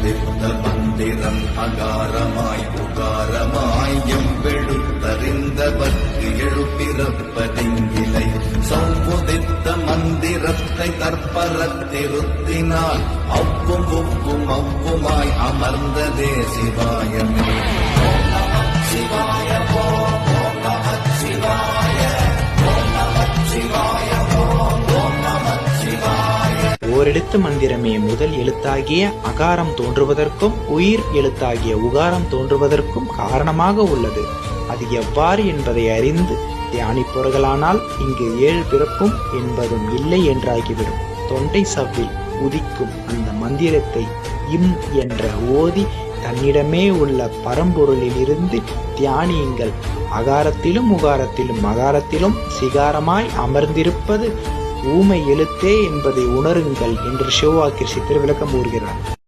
சம்புதித்த மந்திரம் அகாரமாய் உகாரமாய் எம்பெழுத்தறிந்தவர்க்கு எழுப்பிறப்பதிங்கிலை. சம்புதித்த மந்திரத்தை தற்பரத்திருத்தினால் அவ்வும் உவ்வும் அவ்வுமாய் அமர்ந்ததே சிவாயமே. ஓம் நமः சிவாய ஓம் நமः சிவாய ஓம் நமः சிவாய ஓம் நமः சிவாய. ஓரெழுத்து மந்திரமே முதல் எழுத்தாகிய அகாரம் தோன்றுவதற்கும் உயிர் எழுத்தாகிய உகாரம் தோன்றுவதற்கும் காரணமாக உள்ளது. அது எவ்வாறு என்பதை அறிந்து தியானிப்பவர்களானால் இங்கு 7 பிறப்பும் என்பதும் இல்லை என்றாகிவிடும். தொண்டை சவ்வில் உதிக்கும் அந்த மந்திரத்தை இம் என்ற ஓதி தன்னிடமே உள்ள பரம்பொருளில் இருந்து தியானியுங்கள். அகாரத்திலும் உகாரத்திலும் மகாரத்திலும் சிகாரமாய் அமர்ந்திருப்பது ஊமை எழுத்தே என்பதை உணருங்கள் என்று சிவவாக்கியர் சித்தர் விளக்கம் கூறுகிறார்.